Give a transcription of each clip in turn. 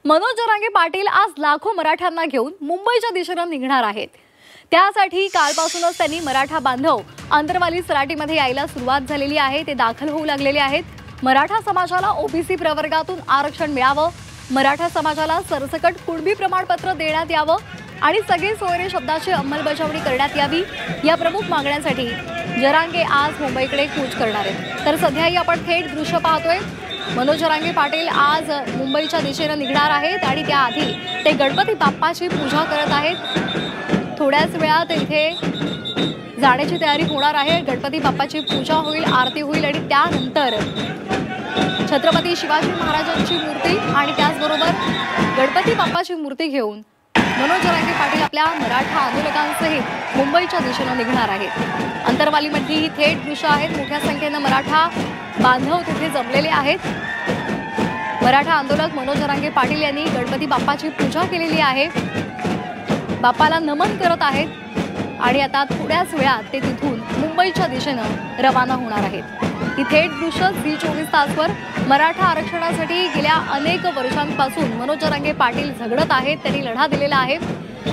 मनोज जरांगे पाटील आज लाखो मराठ्यांना घेऊन मुंबईच्या दिशेने निघणार आहेत। त्यासाठी कालपासूनच त्यांनी मराठा बांधव अंतरवाली सराटीमध्ये यायला सुरुवात झालेली आहे। ते दाखल होऊ लागलेले आहेत। मराठा समाजाला ओबीसी प्रवर्गातून आरक्षण मिळावं, मराठा समाजाला सरसकट कुणबी प्रमाणपत्र देण्यात यावं आणि सगळे सोयरे शब्दाची अंमलबजावणी करण्यात यावी या प्रमुख मागण्यांसाठी जरांगे आज मुंबईकडे कूच करणार आहेत। तर सध्याही आपण थेट दृश्य पाहतोय। मनोज जरांगे पाटील आज मुंबईच्या दिशेने निघणार आहेत आणि त्याआधी ते गणपती बाप्पाची पूजा करत आहेत। थोड्याच वेळात इथे जाण्याची तयारी होणार आहे। गणपती बाप्पाची पूजा होईल, आरती होईल आणि त्यानंतर छत्रपती शिवाजी महाराजांची मूर्ती आणि त्याचबरोबर गणपती बाप्पाची मूर्ती घेऊन मनोज जरांगे पाटील आपल्या मराठा आंदोलकांसहित मुंबईच्या दिशेने निघणार आहेत। अंतरवालीमध्ये ही थेट दृश्य आहेत। मोठ्या संख्येने मराठा बांधव तिथे जमलेले आहेत। मराठा आंदोलक मनोज जरांगे पाटील यांनी गणपती बाप्पाची पूजा केलेली आहे, बाप्पाला नमन करत आहेत आणि आता थोड्याच वेळात ते तिथून मुंबईच्या दिशेने रवाना होणार आहेत। ही थेट दृश्य झी 24 तासवर मराठा आरक्षणासाठी गेल्या अनेक वर्षांपासून मनोज जरांगे पाटील झगडत आहेत। त्यांनी लढा दिलेला आहे।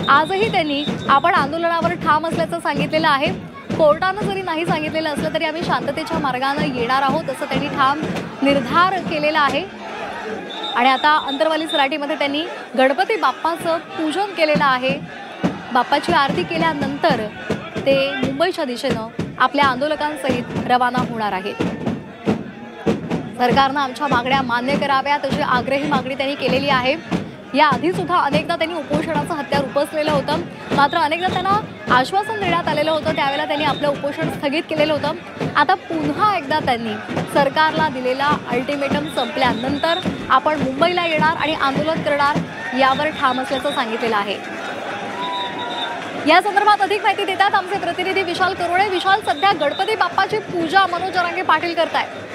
आजही त्यांनी आपण आंदोलनावर ठाम असल्याचं सांगितलेलं आहे। कोर्टाने जरी नाही सांगितलेलं असलं तरी आम्ही शांततेच्या मार्गाने येणार आहोत असं त्यांनी ठाम निर्धार केलेला आहे। आणि आता अंतरवाली सराटीमध्ये त्यांनी गणपती बाप्पाचं पूजन केलेलं आहे। बाप्पाची आरती केल्यानंतर ते मुंबईच्या दिशेने आपल्या आंदोलकांसहित रवाना होणार आहेत। सरकारने आमच्या मागण्या मान्य कराव्यात अशी आग्रही मागणी त्यांनी केलेली आहे। या आधी सुद्धा अनेकदा त्यांनी उपोषणाचं हत्यार उपसलेलं होतं, मात्र अनेकदा त्यांना आश्वासन देण्यात आलेलं होतं, त्यावेळेला त्यांनी आपलं उपोषण स्थगित केलेलं होतं। आता पुन्हा एकदा त्यांनी सरकारला दिलेला अल्टिमेटम संपल्यानंतर आपण मुंबईला येणार आणि आंदोलन करणार यावर ठाम असल्याचं सांगितलेलं आहे। या संदर्भात अधिक माहिती देतात आमचे प्रतिनिधी विशाल करोळे। विशाल, सध्या गणपती बाप्पाची पूजा मनोज जरांगे पाटील करतायत।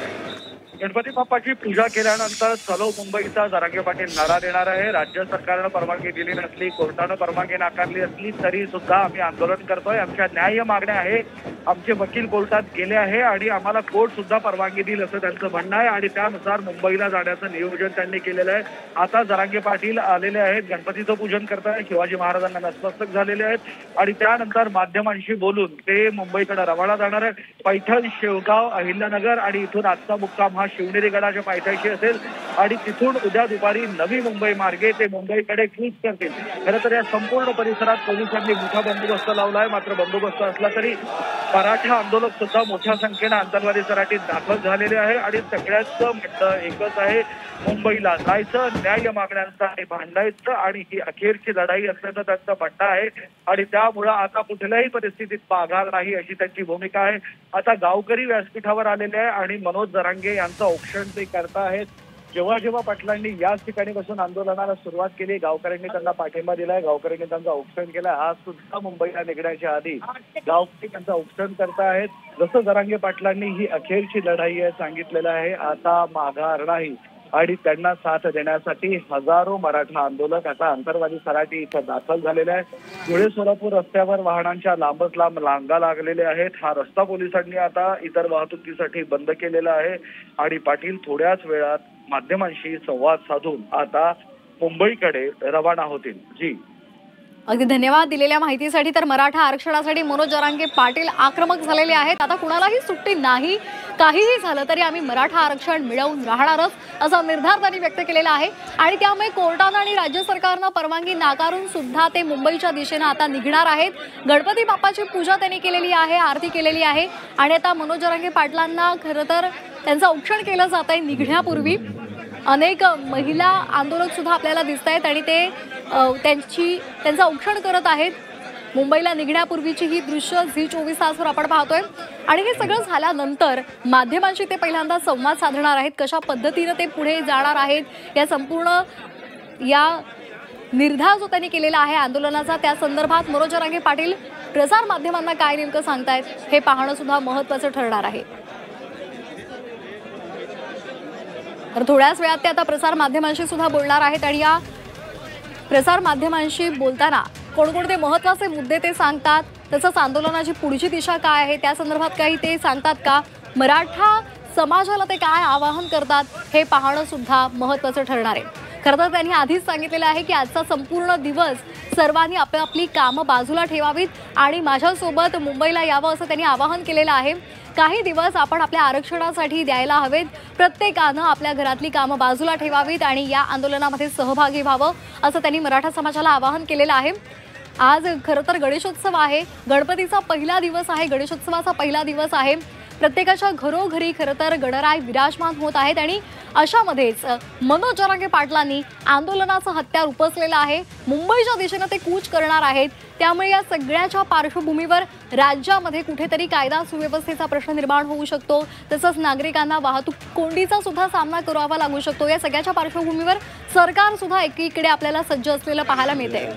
गणपती बाप्पाची पूजा केल्यानंतर चलो मुंबईचा जरांगे पाटील नारा देणार आहे। राज्य सरकारनं परवानगी दिली नसली, कोर्टानं परवानगी नाकारली असली तरी सुद्धा आम्ही आंदोलन करतोय। आमच्या न्याय्य मागण्या आहे, आमचे वकील कोर्टात गेले आहे आणि आम्हाला कोर्ट सुद्धा परवानगी देईल असं त्यांचं म्हणणं आहे आणि त्यानुसार मुंबईला जाण्याचं नियोजन त्यांनी केलेलं आहे। आता जरांगे पाटील आलेले आहेत, गणपतीचं पूजन करताय, शिवाजी महाराजांना नतमस्तक झालेले आहेत आणि त्यानंतर माध्यमांशी बोलून ते मुंबईकडे रवाना जाणार आहे। पैठण, शेवगाव, अहिल्यानगर आणि इथून आजचा मुक्काम हा शिवनेरी गडाच्या पायथ्याशी असेल आणि तिथून उद्या दुपारी नवी मुंबई मार्गे ते मुंबईकडे कूच करतील। खरं तर या संपूर्ण परिसरात पोलिसांनी मोठा बंदोबस्त लावलाय, मात्र बंदोबस्त असला तरी मराठा आंदोलक सुद्धा मोठ्या संख्येने अंतरवाली सराटीत दाखल झालेले आहे आणि सगळ्यांचं म्हणणं एकच आहे, मुंबईला जायचं, न्याय मागण्यांसाठी भांडायचं आणि ही अखेरची लढाई असल्याचं त्यांचं म्हणणं आहे आणि त्यामुळं आता कुठल्याही परिस्थितीत माघार नाही अशी त्यांची भूमिका आहे। आता गावकरी व्यासपीठावर आलेले आहे आणि मनोज जरांगे यांचं औक्षण ते करतायत। जेव्हा जेव्हा पाटलांनी याच ठिकाणी बसून आंदोलनाला सुरुवात केली, गावकऱ्यांनी त्यांना पाठिंबा दिलाय, गावकऱ्यांनी त्यांचं औक्षण केलंय। आज सुद्धा मुंबईला निघण्याच्या आधी गावकरी त्यांचं औक्षण करतायत। जसं जरांगे पाटलांनी ही अखेरची लढाई आहे सांगितलेलं आहे, आता माघार नाही आणि त्यांना साथ देण्यासाठी हजारो मराठा आंदोलक आता अंतरवाली सराटी इथं दाखल झालेले आहेत। धुळे सोलापूर रस्त्यावर वाहनांच्या लांबच लांब रांगा लागलेल्या आहेत। हा रस्ता पोलिसांनी आता इतर वाहतुकीसाठी बंद केलेला आहे आणि पाटील थोड्याच वेळात माध्यमांशी संवाद साधून आता मुंबईकडे रवाना होतील। जी अगदी धन्यवाद दिलेल्या माहितीसाठी। तर मराठा आरक्षणासाठी मनोज जरांगे पाटील आक्रमक झालेले आहेत। आता कुणालाही सुट्टी नाही, काहीही झालं तरी आम्ही मराठा आरक्षण मिळवून राहणारच असा निर्धार त्यांनी व्यक्त केलेला आहे आणि त्यामुळे कोर्टानं आणि राज्य सरकारनं परवानगी नाकारून सुद्धा ते मुंबईच्या दिशेने आता निघणार आहेत। गणपती बाप्पाची पूजा त्यांनी केलेली आहे, आरती केलेली आहे आणि आता मनोज जरांगे पाटलांना खरं तर त्यांचं औक्षण केलं जात आहे। निघण्यापूर्वी अनेक महिला आंदोलक सुद्धा आपल्याला दिसत आहेत आणि ते त्यांचं औक्षण करत आहेत। मुंबईला निघण्यापूर्वीची ही दृश्य झी 24 तासवर आपण पाहतोय आणि हे सगळं झाल्यानंतर माध्यमांशी ते पहिल्यांदा संवाद साधणार आहेत। कशा पद्धतीने ते पुढे जाणार आहेत या संपूर्ण या निर्धार जो त्यांनी केलेला आहे आंदोलनाचा, त्या संदर्भात मनोज जरांगे पाटील प्रसार माध्यमांना काय नेमकं सांगतायत हे पाहणं सुद्धा महत्त्वाचं ठरणार आहे। तर थोड्याच वेळात ते आता प्रसार माध्यमांशी सुद्धा बोलणार आहेत आणि या प्रसार माध्यमांशी बोलताना कोणकोणते महत्त्वाचे मुद्दे ते सांगतात, तसंच आंदोलनाची पुढची दिशा काय आहे त्या संदर्भात काही ते सांगतात का, मराठा समाजाला ते काय आवाहन करतात हे पाहणं सुद्धा महत्त्वाचं ठरणार आहे। खरं तर त्यांनी आधीच सांगितलेलं आहे की आजचा संपूर्ण दिवस सर्वांनी आपली कामं बाजूला ठेवावीत आणि माझ्यासोबत मुंबईला यावं असं त्यांनी आवाहन केलेलं आहे. काही दिवस आपण आपल्या आरक्षणासाठी द्यायला हवेत. प्रत्येकानं आपल्या घरातली कामं बाजूला ठेवावीत आणि या आंदोलनामध्ये सहभागी व्हावं असं त्यांनी मराठा समाजाला आवाहन केलेलं आहे. आज खरं तर गणेशोत्सव आहे. गणपतीचा पहिला दिवस आहे. गणेशोत्सवाचा पहिला दिवस आहे. प्रत्येकाच्या घरोघरी खरं तर गणराय विराजमान होत आहेत आणि अशामध्येच मनोज जरांगे पाटलांनी आंदोलनाचं हत्यार उपसलेलं आहे. मुंबईच्या दिशेनं ते कूच करणार आहेत. त्यामुळे या सगळ्याच्या पार्श्वभूमीवर राज्यामध्ये कुठेतरी कायदा सुव्यवस्थेचा प्रश्न निर्माण होऊ शकतो. तसंच नागरिकांना वाहतूक कोंडीचा सुद्धा सामना करावा लागू शकतो. या सगळ्याच्या पार्श्वभूमीवर सरकार सुद्धा एकीकडे आपल्याला सज्ज असलेलं पाहायला मिळते.